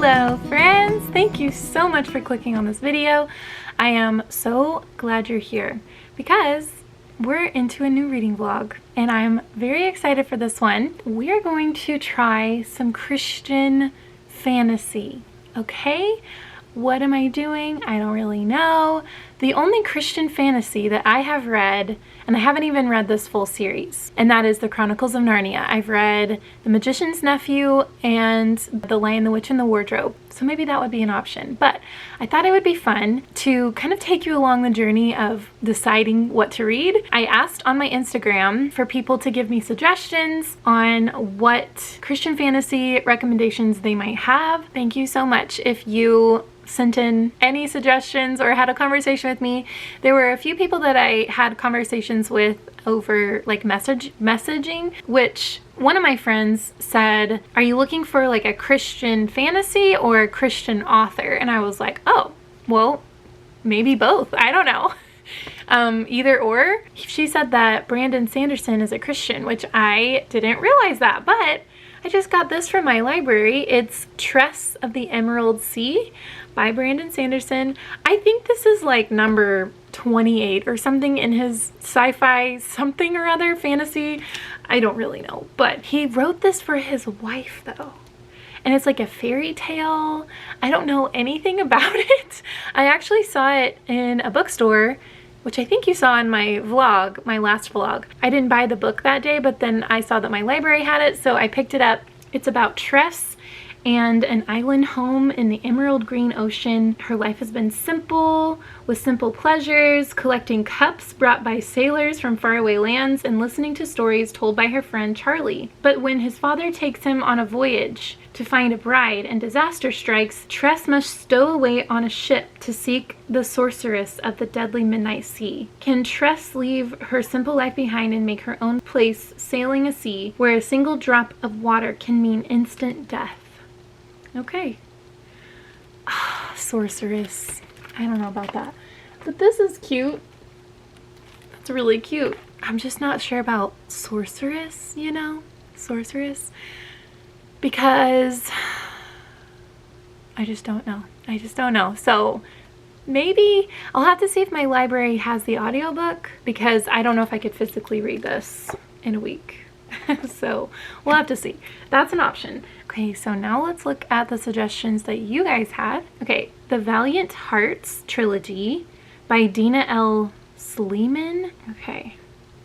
Hello friends! Thank you so much for clicking on this video. I am so glad you're here because we're into a new reading vlog and I'm very excited for this one. We are going to try some Christian fantasy, okay? What am I doing? I don't really know. The only Christian fantasy that I have read, and I haven't even read this full series, and that is the Chronicles of Narnia. I've read The Magician's Nephew and The Lion, the Witch, and the Wardrobe, so maybe that would be an option. But I thought it would be fun to kind of take you along the journey of deciding what to read. I asked on my Instagram for people to give me suggestions on what Christian fantasy recommendations they might have. Thank you so much if you sent in any suggestions or had a conversation with me. There were a few people that I had conversations with over like messaging, which one of my friends said, are you looking for like a Christian fantasy or a Christian author? And I was like, oh, well, maybe both. I don't know. Either or. She said that Brandon Sanderson is a Christian, which I didn't realize that, but I just got this from my library. It's Tress of the Emerald Sea by Brandon Sanderson. I think this is like number 28 or something in his sci-fi something or other fantasy. I don't really know, but he wrote this for his wife though. And it's like a fairy tale. I don't know anything about it. I actually saw it in a bookstore, which I think you saw in my vlog, my last vlog. I didn't buy the book that day, but then I saw that my library had it, so I picked it up. It's about Tress and an island home in the emerald green ocean. Her life has been simple, with simple pleasures, collecting cups brought by sailors from faraway lands and listening to stories told by her friend Charlie. But when his father takes him on a voyage to find a bride and disaster strikes, Tress must stow away on a ship to seek the sorceress of the deadly midnight sea. Can Tress leave her simple life behind and make her own place sailing a sea where a single drop of water can mean instant death? Okay. Sorceress. I don't know about that. But this is cute. That's really cute. I'm just not sure about sorceress, you know? Sorceress. Because I just don't know. I just don't know. So maybe I'll have to see if my library has the audiobook, because I don't know if I could physically read this in a week. So we'll have to see. That's an option. Okay, so now let's look at the suggestions that you guys had. Okay, The Valiant Hearts trilogy by Dina L. Sleeman. Okay.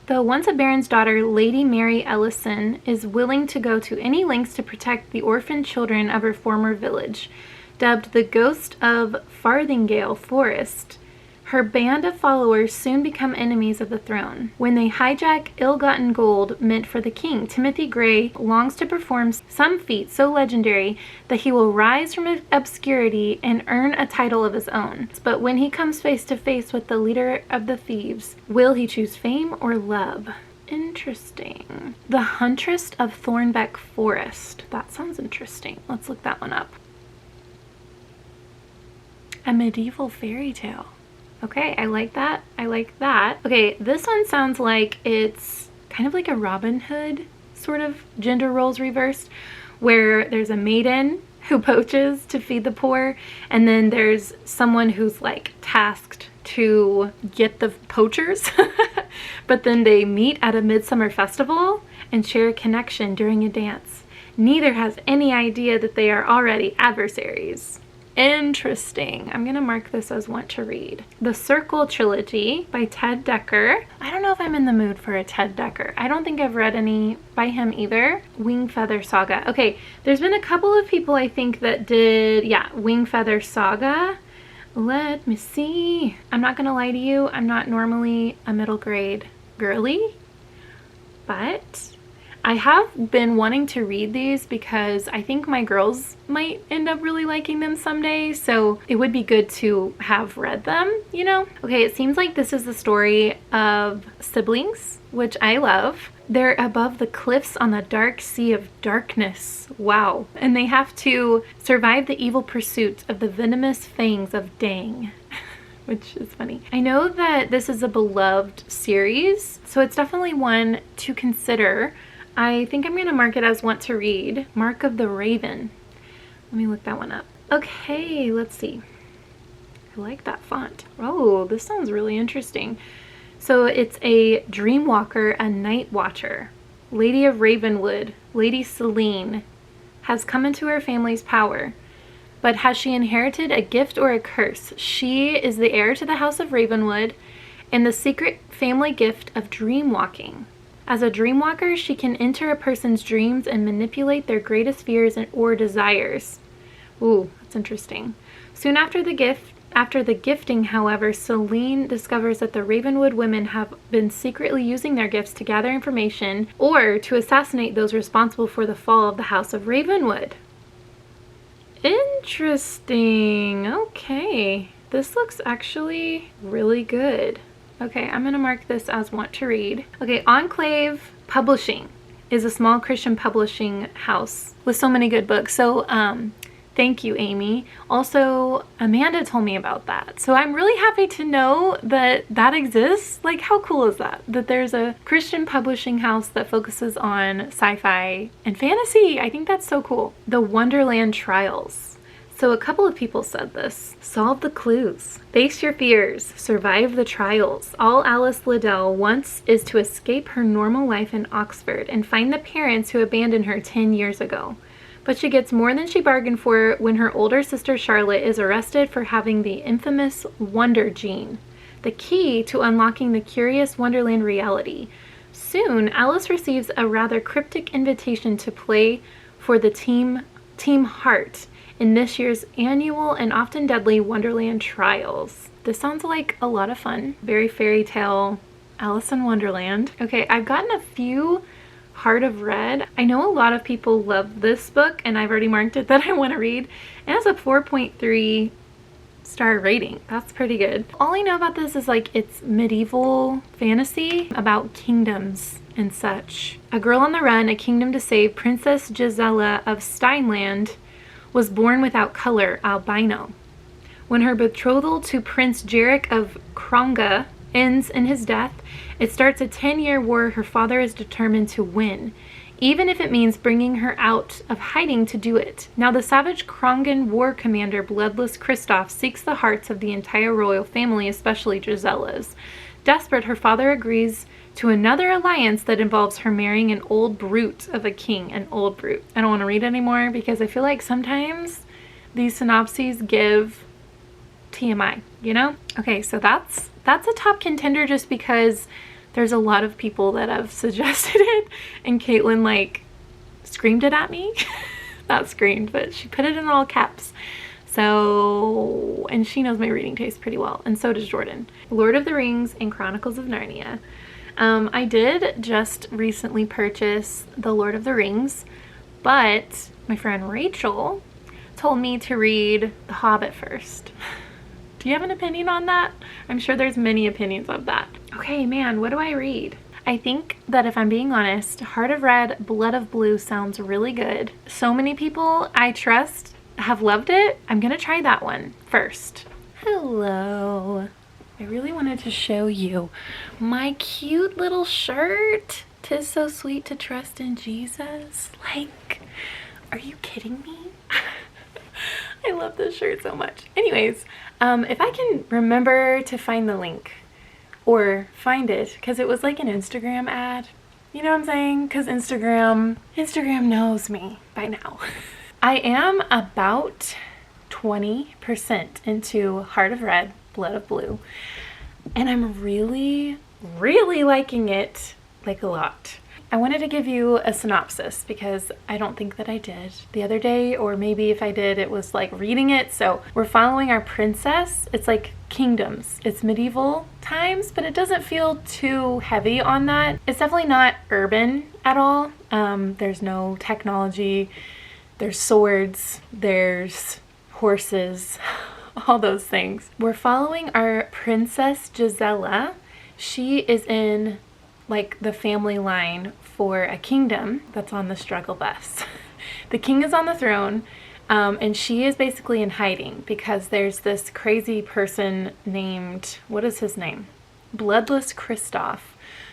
The once a baron's daughter, Lady Mary Ellison, is willing to go to any lengths to protect the orphaned children of her former village. Dubbed the Ghost of Farthingale Forest, her band of followers soon become enemies of the throne. When they hijack ill-gotten gold meant for the king, Timothy Gray longs to perform some feat so legendary that he will rise from obscurity and earn a title of his own. But when he comes face to face with the leader of the thieves, will he choose fame or love? Interesting. The Huntress of Thornbeck Forest. That sounds interesting. Let's look that one up. A medieval fairy tale. Okay, I like that. I like that. Okay, this one sounds like it's kind of like a Robin Hood sort of gender roles reversed, where there's a maiden who poaches to feed the poor, and then there's someone who's like tasked to get the poachers, but then they meet at a midsummer festival and share a connection during a dance. Neither has any idea that they are already adversaries. Interesting. I'm gonna mark this as want to read. The Circle trilogy by Ted Dekker. I don't know if I'm in the mood for a Ted Dekker. I don't think I've read any by him either. Wingfeather Saga. Okay, there's been a couple of people I think that did, yeah, Wingfeather Saga. Let me see. I'm not gonna lie to you, I'm not normally a middle grade girly, but I have been wanting to read these because I think my girls might end up really liking them someday, so it would be good to have read them, you know? Okay, it seems like this is the story of siblings, which I love. They're above the cliffs on the dark sea of darkness. Wow. And they have to survive the evil pursuit of the venomous fangs of Dang. Which is funny. I know that this is a beloved series, so it's definitely one to consider. I think I'm going to mark it as want to read. Mark of the Raven Let me look that one up. Okay, let's see. I like that font. Oh, this sounds really interesting. So it's a dreamwalker, a night watcher. Lady of Ravenwood, Lady Selene, has come into her family's power. But has she inherited a gift or a curse? She is the heir to the House of Ravenwood and the secret family gift of dreamwalking. As a dreamwalker, she can enter a person's dreams and manipulate their greatest fears or desires. Ooh, that's interesting. Soon after the gifting, however, Selene discovers that the Ravenwood women have been secretly using their gifts to gather information or to assassinate those responsible for the fall of the House of Ravenwood. Interesting. Okay. This looks actually really good. Okay, I'm going to mark this as want to read. Okay, Enclave Publishing is a small Christian publishing house with so many good books. So, thank you, Amy. Also, Amanda told me about that. So I'm really happy to know that that exists. Like, how cool is that? That there's a Christian publishing house that focuses on sci-fi and fantasy. I think that's so cool. The Wonderland Trials. So a couple of people said this. Solve the clues. Face your fears. Survive the trials. All Alice Liddell wants is to escape her normal life in Oxford and find the parents who abandoned her 10 years ago. But she gets more than she bargained for when her older sister Charlotte is arrested for having the infamous Wonder Gene, the key to unlocking the curious Wonderland reality. Soon, Alice receives a rather cryptic invitation to play for the Team Heart in this year's annual and often deadly Wonderland Trials. This sounds like a lot of fun. Very fairy tale, Alice in Wonderland. Okay, I've gotten a few Heart of Red. I know a lot of people love this book, and I've already marked it that I want to read. It has a 4.3 star rating. That's pretty good. All I know about this is like it's medieval fantasy about kingdoms and such. A girl on the run, a kingdom to save, Princess Gisela of Steinland was born without color, albino. When her betrothal to Prince Jarek of Kronga ends in his death, it starts a 10-year war her father is determined to win, even if it means bringing her out of hiding to do it. Now the savage Krongan war commander Bloodless Kristoff seeks the hearts of the entire royal family, especially Gisela's. Desperate, her father agrees to another alliance that involves her marrying an old brute of a king, an old brute. I don't want to read anymore because I feel like sometimes these synopses give TMI, you know? Okay, so that's a top contender just because there's a lot of people that have suggested it, and Caitlin like screamed it at me. Not screamed, but she put it in all caps. So, and she knows my reading taste pretty well, and so does Jordan. Lord of the Rings and Chronicles of Narnia. I did just recently purchase The Lord of the Rings, but my friend Rachel told me to read The Hobbit first. Do you have an opinion on that? I'm sure there's many opinions of that. Okay, man, what do I read? I think that if I'm being honest, Heart of Red, Blood of Blue sounds really good. So many people I trust have loved it. I'm gonna try that one first. Hello. I really wanted to show you my cute little shirt. 'Tis so sweet to trust in Jesus. Like, are you kidding me? I love this shirt so much. Anyways, if I can remember to find the link or find it, because it was like an Instagram ad. You know what I'm saying? Because Instagram knows me by now. I am about 20% into Heart of Red, Blood of Blue, and I'm really liking it, like a lot. I wanted to give you a synopsis because I don't think that I did the other day, or maybe if I did, it was like reading it. So we're following our princess. It's like kingdoms. It's medieval times, but it doesn't feel too heavy on that. It's definitely not urban at all. There's no technology. There's swords. There's horses. All those things. We're following our Princess Gisela. She is in like the family line for a kingdom that's on the struggle bus. The king is on the throne, and she is basically in hiding because there's this crazy person named, what is his name? Bloodless Kristoff,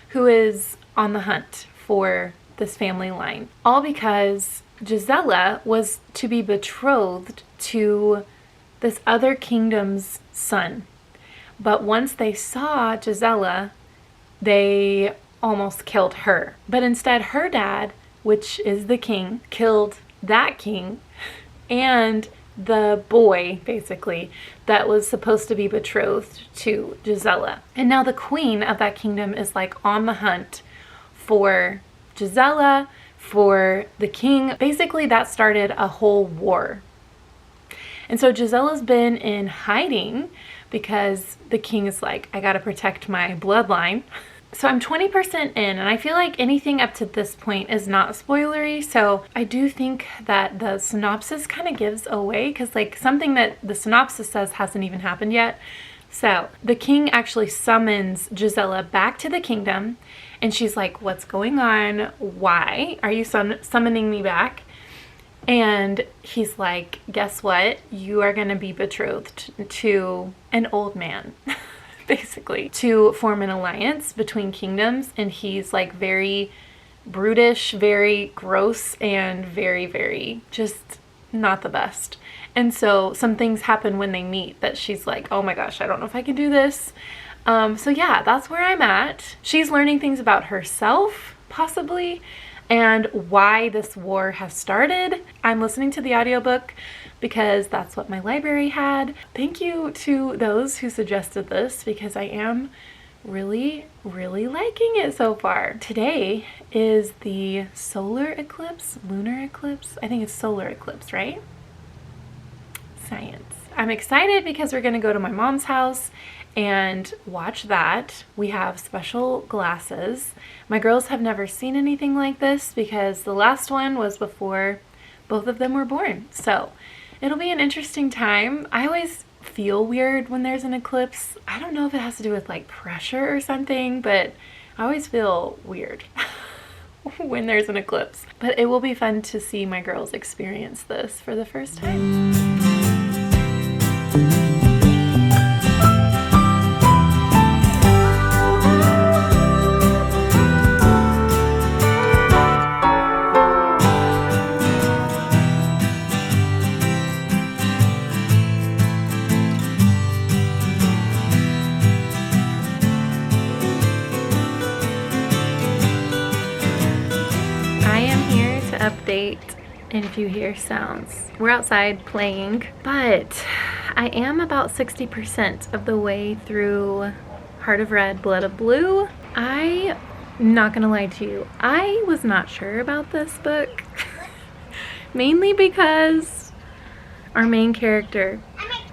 who is on the hunt for this family line. All because Gisela was to be betrothed to this other kingdom's son. But once they saw Gisela, they almost killed her. But instead, her dad, which is the king, killed that king and the boy, basically, that was supposed to be betrothed to Gisela. And now the queen of that kingdom is like on the hunt for Gisela, for the king. Basically, that started a whole war. And so Gisela's been in hiding because the king is like, I gotta protect my bloodline. So I'm 20% in, and I feel like anything up to this point is not spoilery. So I do think that the synopsis kind of gives away, because like something that the synopsis says hasn't even happened yet. So the king actually summons Gisela back to the kingdom, and she's like, what's going on? Why are you summoning me back? And he's like, guess what? You are going to be betrothed to an old man, basically, to form an alliance between kingdoms. And he's like very brutish, very gross, and very, very just not the best. And so some things happen when they meet that she's like, oh my gosh, I don't know if I can do this. So yeah, that's where I'm at. She's learning things about herself, possibly, and why this war has started. I'm listening to the audiobook because that's what my library had. Thank you to those who suggested this, because I am really, really liking it so far. Today is the solar eclipse, lunar eclipse. I think it's solar eclipse, right? Science. I'm excited because we're gonna go to my mom's house and watch that. We have special glasses. My girls have never seen anything like this because the last one was before both of them were born. So it'll be an interesting time. I always feel weird when there's an eclipse. I don't know if it has to do with like pressure or something, but I always feel weird when there's an eclipse. But it will be fun to see my girls experience this for the first time. Update, and if you hear sounds, we're outside playing, but I am about 60% of the way through Heart of Red, Blood of Blue. I'm not gonna lie to you, I was not sure about this book mainly because our main character,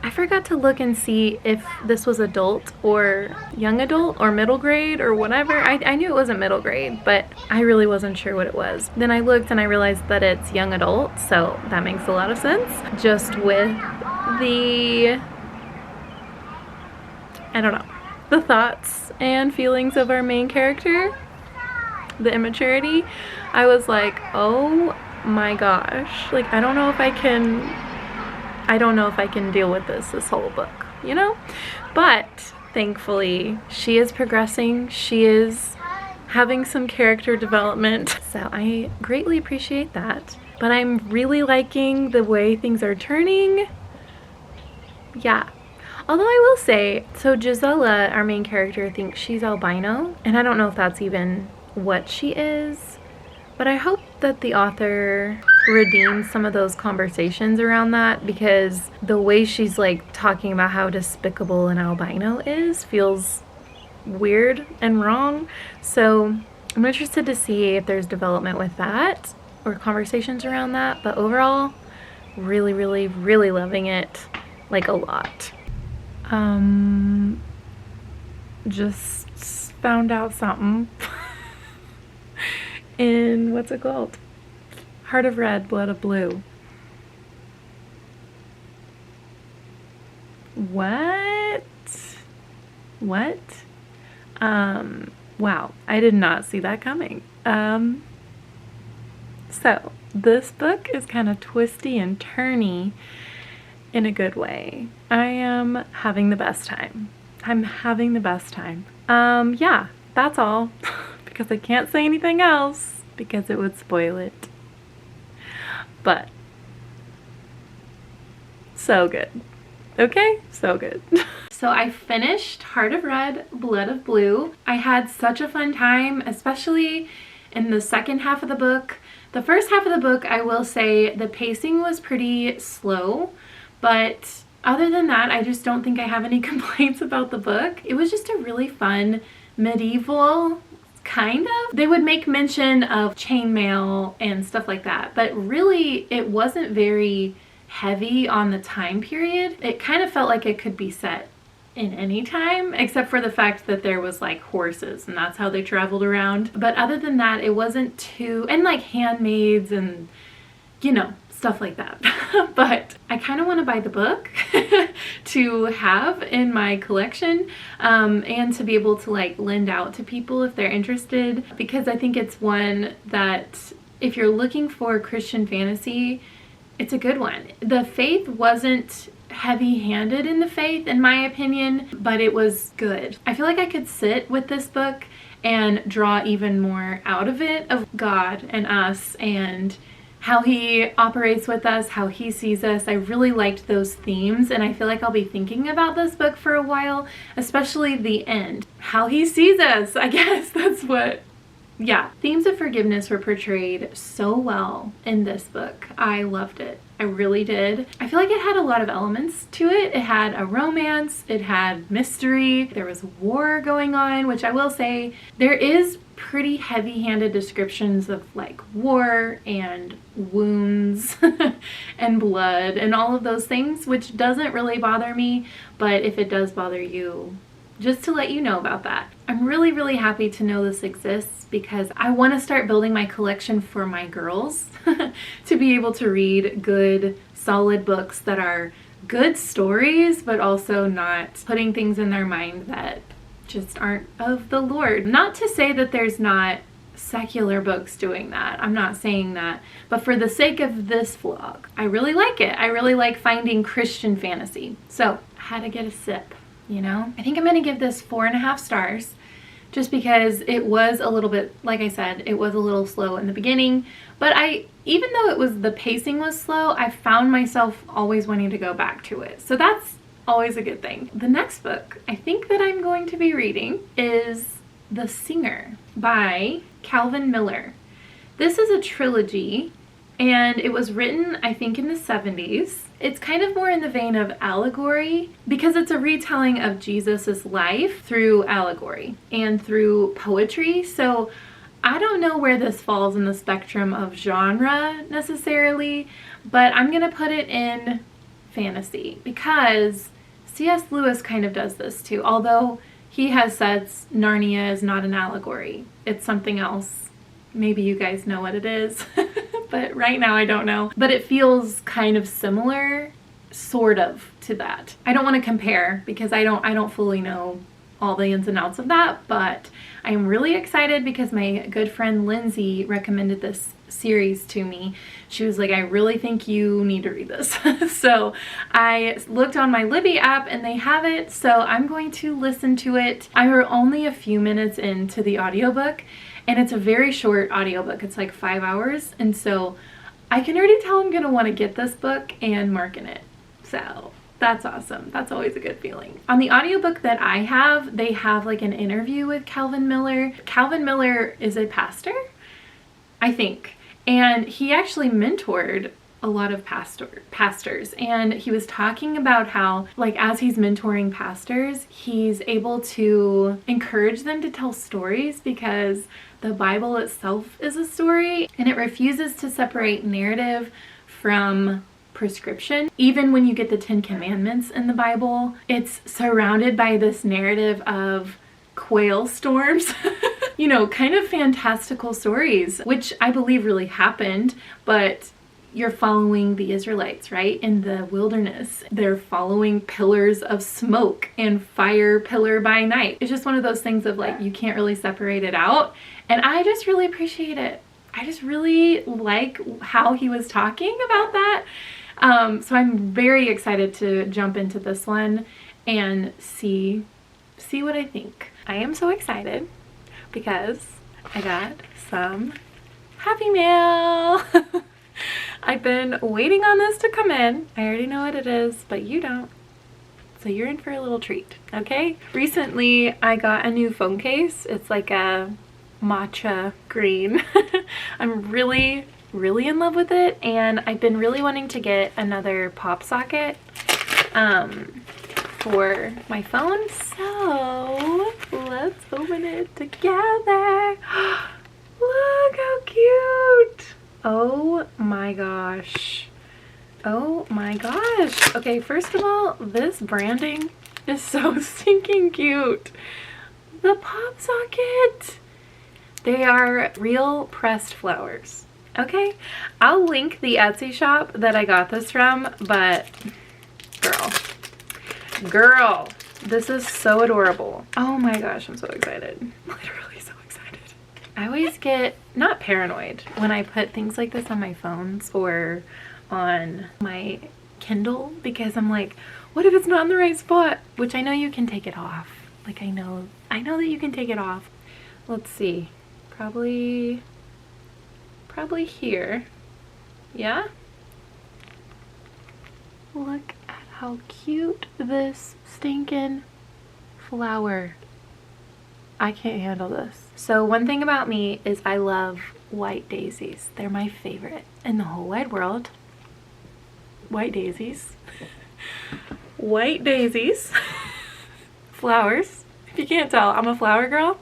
I forgot to look and see if this was adult or young adult or middle grade or whatever. I knew it wasn't middle grade, but I really wasn't sure what it was. Then I looked and I realized that it's young adult, so that makes a lot of sense. Just with the, I don't know, the thoughts and feelings of our main character, the immaturity, I was like, oh my gosh, like I don't know if I can deal with this whole book, you know? But thankfully, she is progressing. She is having some character development. So I greatly appreciate that. But I'm really liking the way things are turning. Yeah. Although I will say, so Gisela, our main character, thinks she's albino. And I don't know if that's even what she is. But I hope that the author redeems some of those conversations around that, because the way she's like talking about how despicable an albino is feels weird and wrong. So I'm interested to see if there's development with that or conversations around that. But overall, really, really, really loving it, like a lot. Just found out something in, what's it called? Heart of Red, Blood of Blue. What? Wow, I did not see that coming. So this book is kind of twisty and turny in a good way. I am having the best time. I'm having the best time. Yeah, that's all. Because I can't say anything else because it would spoil it. but so good. Okay, so good. So I finished Heart of Red, Blood of Blue. I had such a fun time, especially in the second half of the book. The first half of the book, I will say the pacing was pretty slow, but other than that, I just don't think I have any complaints about the book. It was just a really fun medieval, kind of. They would make mention of chainmail and stuff like that, but really it wasn't very heavy on the time period. It kind of felt like it could be set in any time, except for the fact that there was like horses and that's how they traveled around. But other than that, it wasn't too, and like handmaids and, you know, stuff like that. But I kind of want to buy the book to have in my collection, and to be able to like lend out to people if they're interested, because I think it's one that if you're looking for Christian fantasy, it's a good one. The faith wasn't heavy-handed in the faith, in my opinion, but it was good. I feel like I could sit with this book and draw even more out of it, of God and us and how he operates with us, how he sees us. I really liked those themes, and I feel like I'll be thinking about this book for a while, especially the end. How he sees us, I guess that's what. Yeah, themes of forgiveness were portrayed so well in this book. I loved it. I really did. I feel like it had a lot of elements to it. It had a romance, it had mystery, there was war going on, which I will say there is pretty heavy-handed descriptions of like war and wounds and blood and all of those things, which doesn't really bother me, but if it does bother you, just to let you know about that. I'm really, really happy to know this exists because I want to start building my collection for my girls to be able to read good, solid books that are good stories, but also not putting things in their mind that just aren't of the Lord. Not to say that there's not secular books doing that. I'm not saying that. But for the sake of this vlog, I really like it. I really like finding Christian fantasy. So I had to get a sip. You know, I think I'm gonna give this 4.5 stars just because it was a little bit, like I said, it was a little slow in the beginning, but even though the pacing was slow, I found myself always wanting to go back to it. So that's always a good thing. The next book I think that I'm going to be reading is The Singer by Calvin Miller. This is a trilogy and it was written, I think, in the 70s. It's kind of more in the vein of allegory because it's a retelling of Jesus's life through allegory and through poetry. So I don't know where this falls in the spectrum of genre necessarily, but I'm gonna put it in fantasy because C.S. Lewis kind of does this too, although he has said Narnia is not an allegory. It's something else. Maybe you guys know what it is. But right now I don't know. But it feels kind of similar, sort of, to that. I don't want to compare because I don't fully know all the ins and outs of that, but I'm really excited because my good friend Lindsay recommended this series to me. She was like, I really think you need to read this. So I looked on my Libby app and they have it, so I'm going to listen to it. I were only a few minutes into the audiobook, and it's a very short audiobook. It's like 5 hours, and so I can already tell I'm gonna want to get this book and mark in it. So that's awesome. That's always a good feeling. On the audiobook that I have, they have like an interview with Calvin Miller. Calvin Miller is a pastor, I think, and he actually mentored a lot of pastors, and he was talking about how, like, as he's mentoring pastors, he's able to encourage them to tell stories because the Bible itself is a story and it refuses to separate narrative from prescription. Even when you get the 10 Commandments in the Bible, it's surrounded by this narrative of quail storms. You know, kind of fantastical stories, which I believe really happened, but you're following the Israelites, right? In the wilderness. They're following pillars of smoke and fire pillar by night. It's just one of those things of like, you can't really separate it out. And I just really appreciate it. I just really like how he was talking about that. So I'm very excited to jump into this one and see what I think. I am so excited because I got some Happy Mail. I've been waiting on this to come in. I already know what it is, but you don't. So you're in for a little treat, okay? Recently, I got a new phone case. It's like a matcha green. I'm really in love with it, and I've been really wanting to get another pop socket for my phone. So let's open it together. Look how cute. Oh my gosh. Oh my gosh. Okay, first of all, this branding is so stinking cute. The pop socket. They are real pressed flowers. Okay, I'll link the Etsy shop that I got this from, but girl, this is so adorable. Oh my gosh, I'm so excited. Literally so excited. I always get not paranoid when I put things like this on my phones or on my Kindle, because I'm like, what if it's not in the right spot? Which I know you can take it off. Like I know that you can take it off. Let's see. Probably here. Yeah? Look at how cute this stinking flower. I can't handle this. So one thing about me is I love white daisies. They're my favorite in the whole wide world. White daisies. White daisies. Flowers. If you can't tell, I'm a flower girl.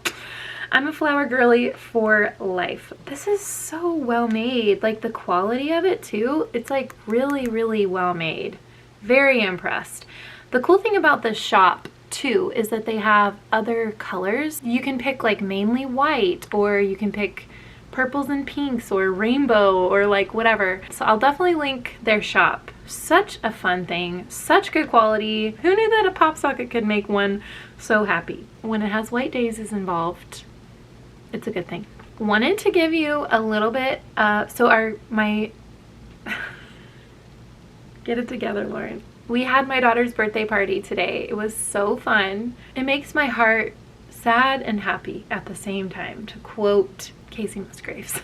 I'm a flower girly for life. This is so well made. Like the quality of it too. It's like really well made. Very impressed. The cool thing about this shop too is that they have other colors. You can pick like mainly white, or you can pick purples and pinks or rainbow or like whatever. So I'll definitely link their shop. Such a fun thing, such good quality. Who knew that a pop socket could make one so happy? When it has white daisies involved, it's a good thing. Wanted to give you a little bit, my get it together, Lauren. We had my daughter's birthday party today. It was so fun. It makes my heart sad and happy at the same time, to quote Casey Musgraves.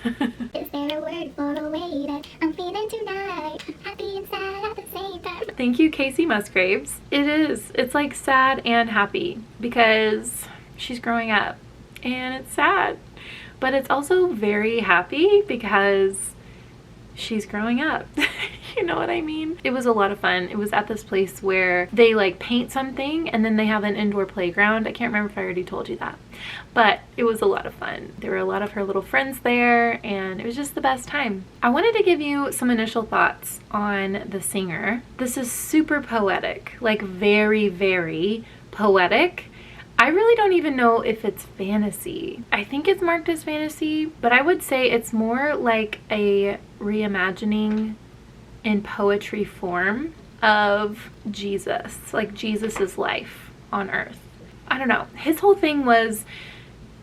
Is there a word for the way that I'm feeling tonight? Happy and sad at the same time. Thank you, Casey Musgraves. It is. It's like sad and happy because she's growing up, and it's sad, but it's also very happy because she's growing up. You know what I mean? It was a lot of fun. It was at this place where they like paint something and then they have an indoor playground. I can't remember if I already told you that, but it was a lot of fun. There were a lot of her little friends there, and it was just the best time. I wanted to give you some initial thoughts on the singer. This is super poetic, like very poetic. I really don't even know if it's fantasy. I think it's marked as fantasy, but I would say it's more like a reimagining in poetry form of Jesus, like Jesus's life on earth. I don't know. His whole thing was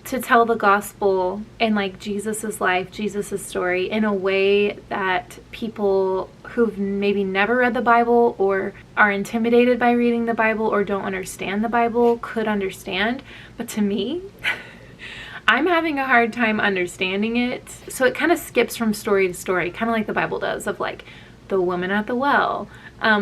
to tell the gospel and like Jesus's life, Jesus's story in a way that people who've maybe never read the Bible or are intimidated by reading the Bible or don't understand the Bible could understand. But to me, I'm having a hard time understanding it. So it kind of skips from story to story, kind of like the Bible does, of like the woman at the well,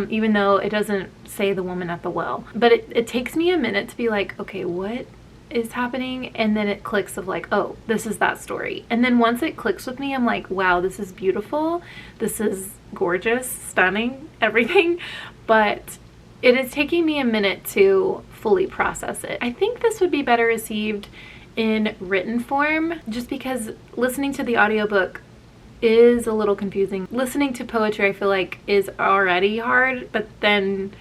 even though it doesn't say the woman at the well. But it takes me a minute to be like, okay, what is happening? And then it clicks of like, oh, this is that story. And then once it clicks with me, I'm like, wow, this is beautiful. This is gorgeous, stunning, everything. But it is taking me a minute to fully process it. I think this would be better received in written form, just because listening to the audiobook is a little confusing. Listening to poetry, I feel like, is already hard, but then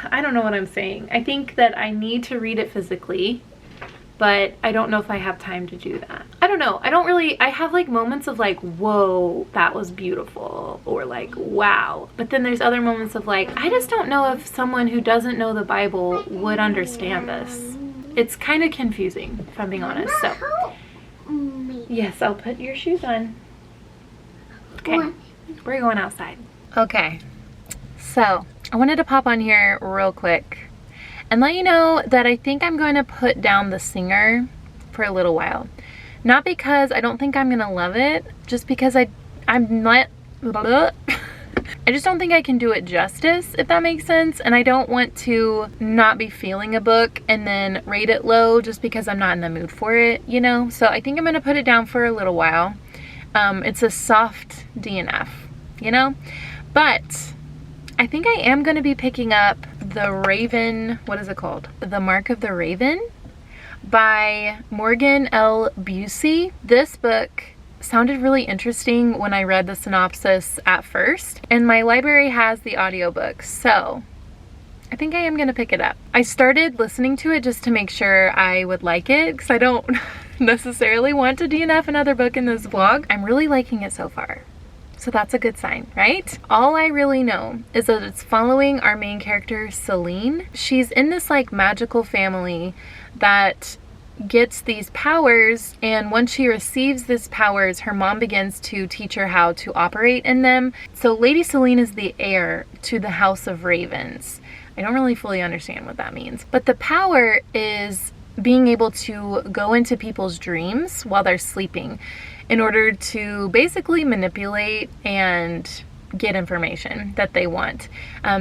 I don't know what I'm saying. I think that I need to read it physically, but I don't know if I have time to do that. I don't know. I have like moments of like, whoa, that was beautiful, or like, wow. But then there's other moments of like, I just don't know if someone who doesn't know the Bible would understand this. It's kind of confusing, if I'm being honest. So yes, I'll put your shoes on. Okay, we're going outside. Okay, so I wanted to pop on here real quick and let you know that I think I'm going to put down the singer for a little while. Not because I don't think I'm going to love it, just because I'm I just don't think I can do it justice, if that makes sense. And I don't want to not be feeling a book and then rate it low just because I'm not in the mood for it, you know? So I think I'm gonna put it down for a little while. It's a soft DNF, you know? But I think I am gonna be picking up The Raven, what is it called? The Mark of the Raven by Morgan L. Busey. This book sounded really interesting when I read the synopsis at first, and my library has the audiobook, so I think I am gonna pick it up. I started listening to it just to make sure I would like it, because I don't necessarily want to DNF another book in this vlog. I'm really liking it so far, so that's a good sign, right? All I really know is that it's following our main character, Celine. She's in this like magical family that gets these powers, and once she receives these powers, her mom begins to teach her how to operate in them. So Lady Celine is the heir to the House of Ravens. I don't really fully understand what that means, but the power is being able to go into people's dreams while they're sleeping in order to basically manipulate and get information that they want.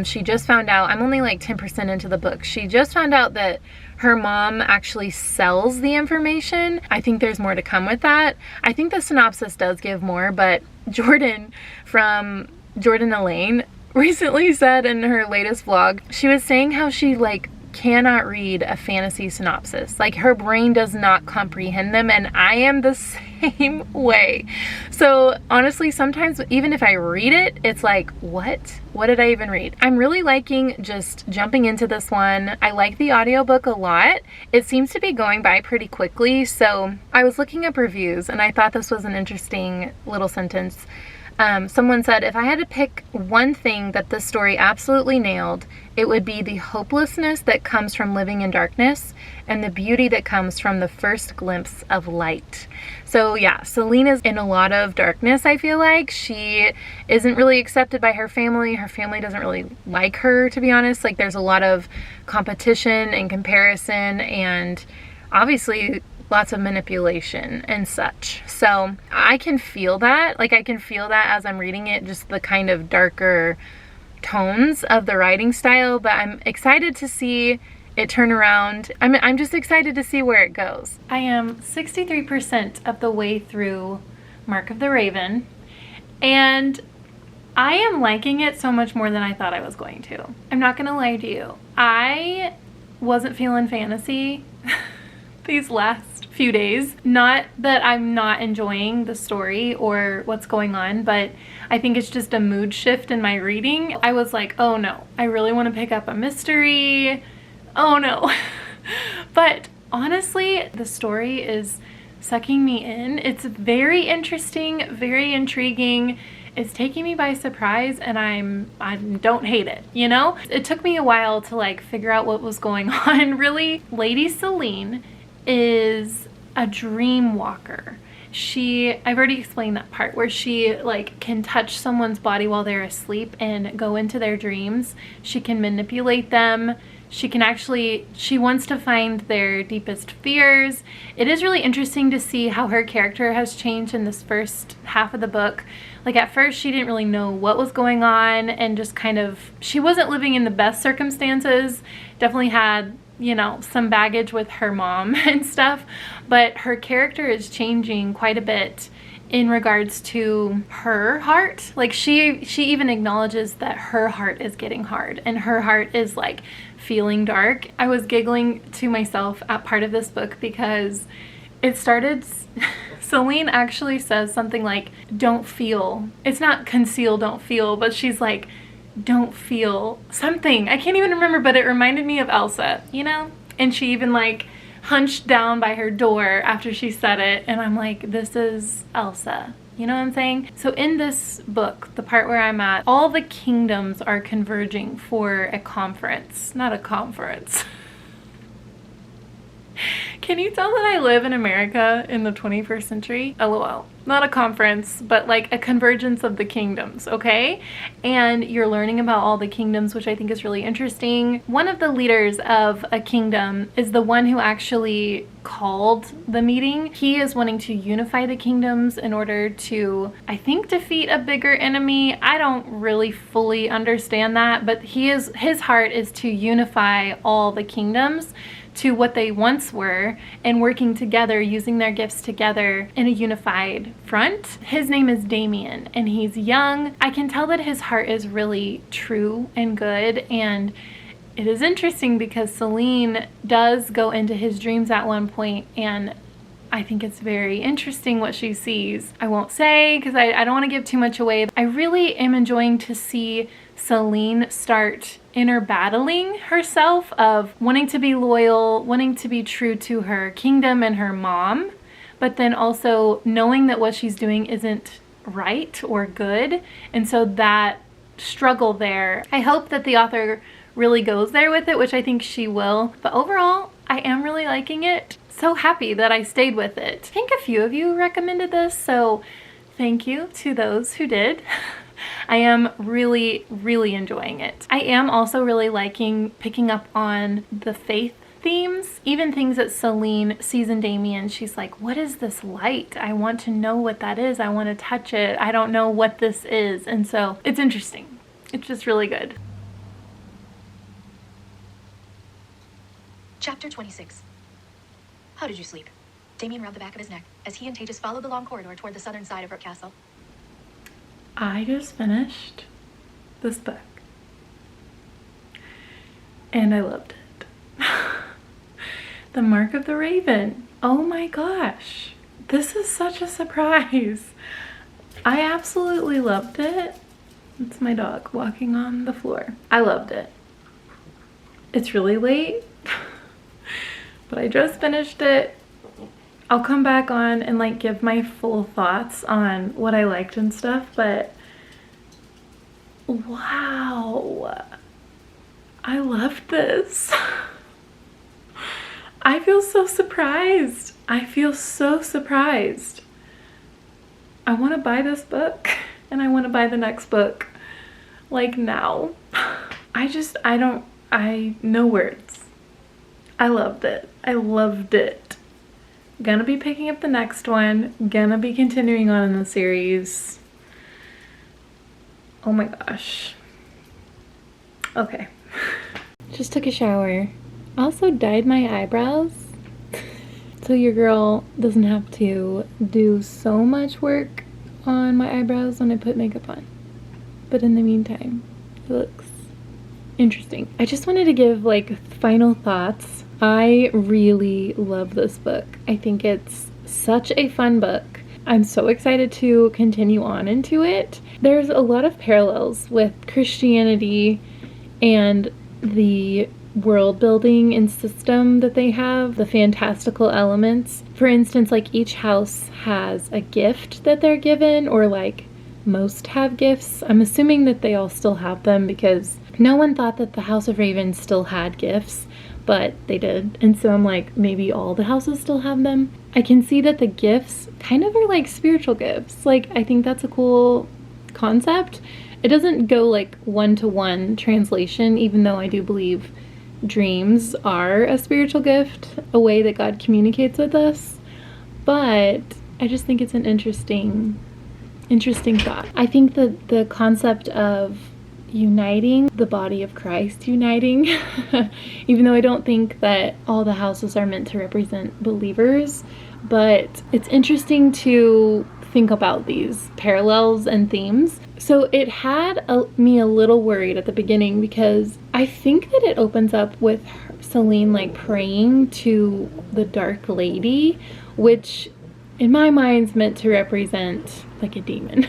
She just found out, I'm only like 10% into the book, she just found out that her mom actually sells the information. I think there's more to come with that. I think the synopsis does give more, but Jordan from Jordan Elaine recently said in her latest vlog, she was saying how she like cannot read a fantasy synopsis. Like her brain does not comprehend them, and I am the same way. So honestly, sometimes even if I read it, it's like, what did I even read? I'm really liking just jumping into this one. I like the audiobook a lot. It seems to be going by pretty quickly. So I was looking up reviews and I thought this was an interesting little sentence. Someone said, if I had to pick one thing that this story absolutely nailed, it would be the hopelessness that comes from living in darkness and the beauty that comes from the first glimpse of light. So yeah, Celine is in a lot of darkness, I feel like. She isn't really accepted by her family. Her family doesn't really like her, to be honest. Like there's a lot of competition and comparison, and obviously lots of manipulation and such. So I can feel that. Like I can feel that as I'm reading it, just the kind of darker tones of the writing style, but I'm excited to see it turn around. I'm just excited to see where it goes. I am 63% of the way through Mark of the Raven, and I am liking it so much more than I thought I was going to. I'm not gonna lie to you. I wasn't feeling fantasy these last few days. Not that I'm not enjoying the story or what's going on, but I think it's just a mood shift in my reading. I was like, oh no, I really want to pick up a mystery. Oh no. But honestly, the story is sucking me in. It's very interesting, very intriguing. It's taking me by surprise, and I don't hate it, you know? It took me a while to like figure out what was going on. Really, Lady Celine is a dream walker. I've already explained that part where she like can touch someone's body while they're asleep and go into their dreams. She can manipulate them. She wants to find their deepest fears. It is really interesting to see how her character has changed in this first half of the book. Like at first she didn't really know what was going on, and just kind of, she wasn't living in the best circumstances. Definitely had, you know, some baggage with her mom and stuff, but her character is changing quite a bit in regards to her heart. Like she even acknowledges that her heart is getting hard and her heart is like feeling dark. I was giggling to myself at part of this book because it started, Celine actually says something like, don't feel. It's not conceal, don't feel, but she's like, don't feel something. I can't even remember, but it reminded me of Elsa, you know? And she even like hunched down by her door after she said it, and I'm like, this is Elsa. You know what I'm saying? So in this book, the part where I'm at, all the kingdoms are converging for a conference. Not a conference. Can you tell that I live in America in the 21st century? LOL. Not a conference, but like a convergence of the kingdoms, okay? And you're learning about all the kingdoms, which I think is really interesting. One of the leaders of a kingdom is the one who actually called the meeting. He is wanting to unify the kingdoms in order to, I think, defeat a bigger enemy. I don't really fully understand that, but his heart is to unify all the kingdoms to what they once were and working together, using their gifts together in a unified front. His name is Damien and he's young. I can tell that his heart is really true and good, and it is interesting because Celine does go into his dreams at one point, and I think it's very interesting what she sees. I won't say because I don't want to give too much away. I really am enjoying to see Celine start inner battling herself of wanting to be loyal, wanting to be true to her kingdom and her mom, but then also knowing that what she's doing isn't right or good. And so that struggle there, I hope that the author really goes there with it, which I think she will. But overall, I am really liking it. So happy that I stayed with it. I think a few of you recommended this, so thank you to those who did. I am really, really enjoying it. I am also really liking picking up on the faith themes, even things that Celine sees in Damien. She's like, what is this light? I want to know what that is. I want to touch it. I don't know what this is. And so it's interesting. It's just really good. Chapter 26. How did you sleep? Damien rubbed the back of his neck as he and Tejas followed the long corridor toward the southern side of Rook Castle. I just finished this book and I loved it. The Mark of the Raven. Oh my gosh. This is such a surprise. I absolutely loved it. It's my dog walking on the floor. I loved it. It's really late, but I just finished it. I'll come back on and like give my full thoughts on what I liked and stuff, but wow, I loved this. I feel so surprised. I feel so surprised. I want to buy this book and I want to buy the next book like now. No words. I loved it. I loved it. Gonna be picking up the next one. Gonna be continuing on in the series. Oh my gosh. Okay. Just took a shower. Also dyed my eyebrows. So your girl doesn't have to do so much work on my eyebrows when I put makeup on. But in the meantime, it looks interesting. I just wanted to give like final thoughts. I really love this book. I think it's such a fun book. I'm so excited to continue on into it. There's a lot of parallels with Christianity and the world building and system that they have, the fantastical elements. For instance, like each house has a gift that they're given, or like most have gifts. I'm assuming that they all still have them because no one thought that the House of Raven still had gifts, but they did. And so I'm like, maybe all the houses still have them. I can see that the gifts kind of are like spiritual gifts. Like, I think that's a cool concept. It doesn't go like one-to-one translation, even though I do believe dreams are a spiritual gift, a way that God communicates with us. But I just think it's an interesting thought. I think that the concept of uniting, the body of Christ uniting, even though I don't think that all the houses are meant to represent believers, but it's interesting to think about these parallels and themes. So it had me a little worried at the beginning because I think that it opens up with Celine like praying to the Dark Lady, which in my mind is meant to represent like a demon.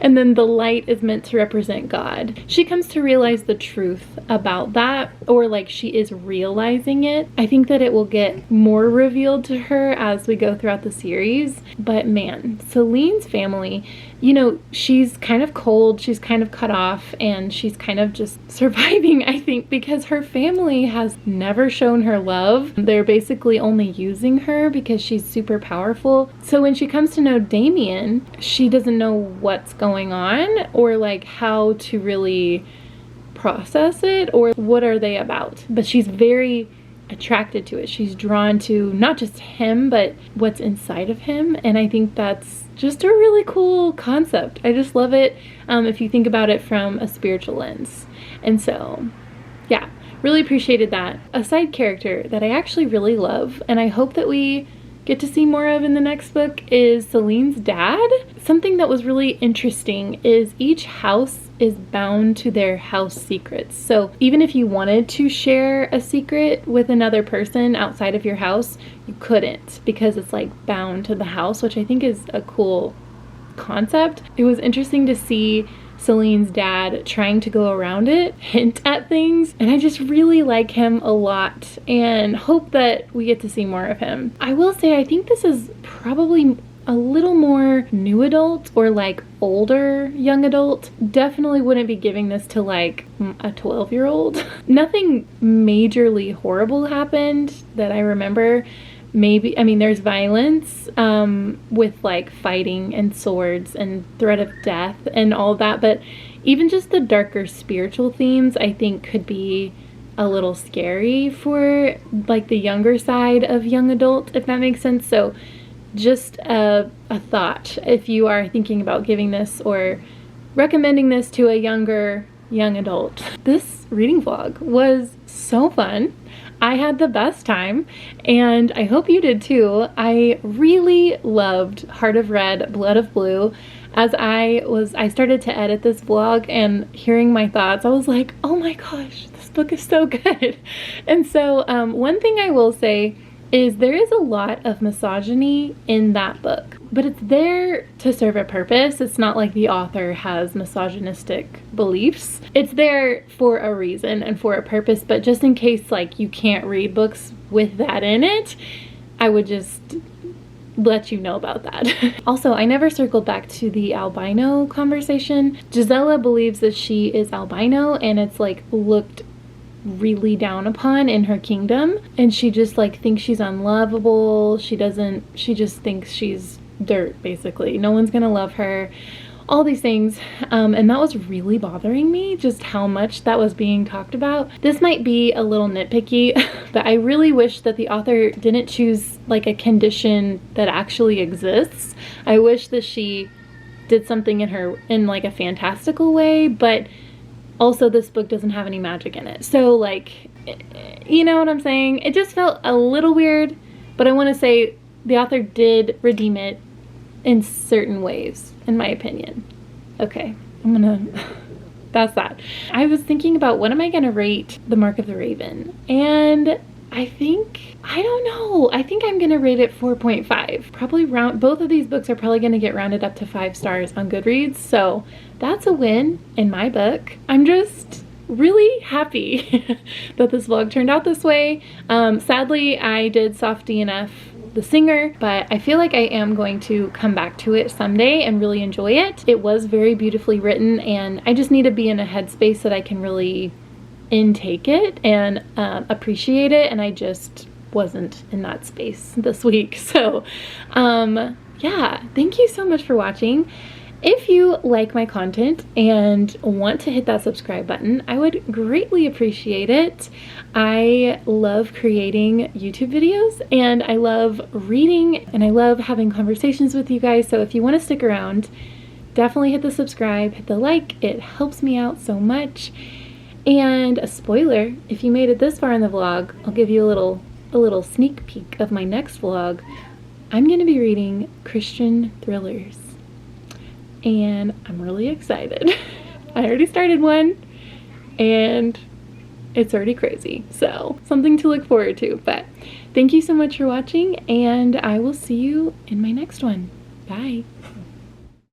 And then the light is meant to represent God. She comes to realize the truth about that, or like she is realizing it. I think that it will get more revealed to her as we go throughout the series. But man, Celine's family, you know, she's kind of cold, she's kind of cut off, and she's kind of just surviving, I think, because her family has never shown her love. They're basically only using her because she's super powerful. So when she comes to know Damien, she doesn't know what's going on or like how to really process it or what are they about. But she's very attracted to it. She's drawn to not just him, but what's inside of him. And I think that's just a really cool concept. I just love it if you think about it from a spiritual lens. And so, yeah, really appreciated that. A side character that I actually really love, and I hope that we get to see more of in the next book, is Celine's dad. Something that was really interesting is each house is bound to their house secrets. So even if you wanted to share a secret with another person outside of your house, you couldn't because it's like bound to the house, which I think is a cool concept. It was interesting to see Celine's dad trying to go around it, hint at things, and I just really like him a lot and hope that we get to see more of him. I will say I think this is probably a little more new adult or like older young adult. Definitely wouldn't be giving this to like a 12-year-old. Nothing majorly horrible happened that I remember. Maybe, I mean, there's violence with like fighting and swords and threat of death and all that, but even just the darker spiritual themes I think could be a little scary for like the younger side of young adult, if that makes sense. So just a thought if you are thinking about giving this or recommending this to a younger young adult. This reading vlog was so fun. I had the best time and I hope you did too. I really loved Heart of Red, Blood of Blue. As I started to edit this vlog and hearing my thoughts, I was like, oh my gosh, this book is so good. And so one thing I will say is there is a lot of misogyny in that book, but it's there to serve a purpose. It's not like the author has misogynistic beliefs. It's there for a reason and for a purpose, but just in case like you can't read books with that in it, I would just let you know about that. Also, I never circled back to the albino conversation. Gisela believes that she is albino and it's like looked really down upon in her kingdom, and she just like thinks she's unlovable. She just thinks she's dirt, basically. No one's gonna love her, all these things, and that was really bothering me, just how much that was being talked about. This might be a little nitpicky, but I really wish that the author didn't choose like a condition that actually exists. I wish that she did something in like a fantastical way, but also this book doesn't have any magic in it. So like, you know what I'm saying? It just felt a little weird, but I want to say the author did redeem it in certain ways, in my opinion. Okay, that's that. I was thinking about what am I gonna rate The Mark of the Raven, and I don't know, I think I'm gonna rate it 4.5. Probably both of these books are probably gonna get rounded up to 5 stars on Goodreads, so that's a win in my book. I'm just really happy that this vlog turned out this way. Sadly, I did soft DNF the singer, but I feel like I am going to come back to it someday and really enjoy it. It was very beautifully written, and I just need to be in a headspace that I can really intake it and appreciate it, and I just wasn't in that space this week. So yeah, thank you so much for watching. If you like my content and want to hit that subscribe button, I would greatly appreciate it. I love creating YouTube videos and I love reading and I love having conversations with you guys. So if you want to stick around, definitely hit the subscribe, hit the like. It helps me out so much. And a spoiler, if you made it this far in the vlog, I'll give you a little sneak peek of my next vlog. I'm going to be reading Christian thrillers. And I'm really excited. I already started one and it's already crazy. So something to look forward to. But thank you so much for watching and I will see you in my next one. Bye.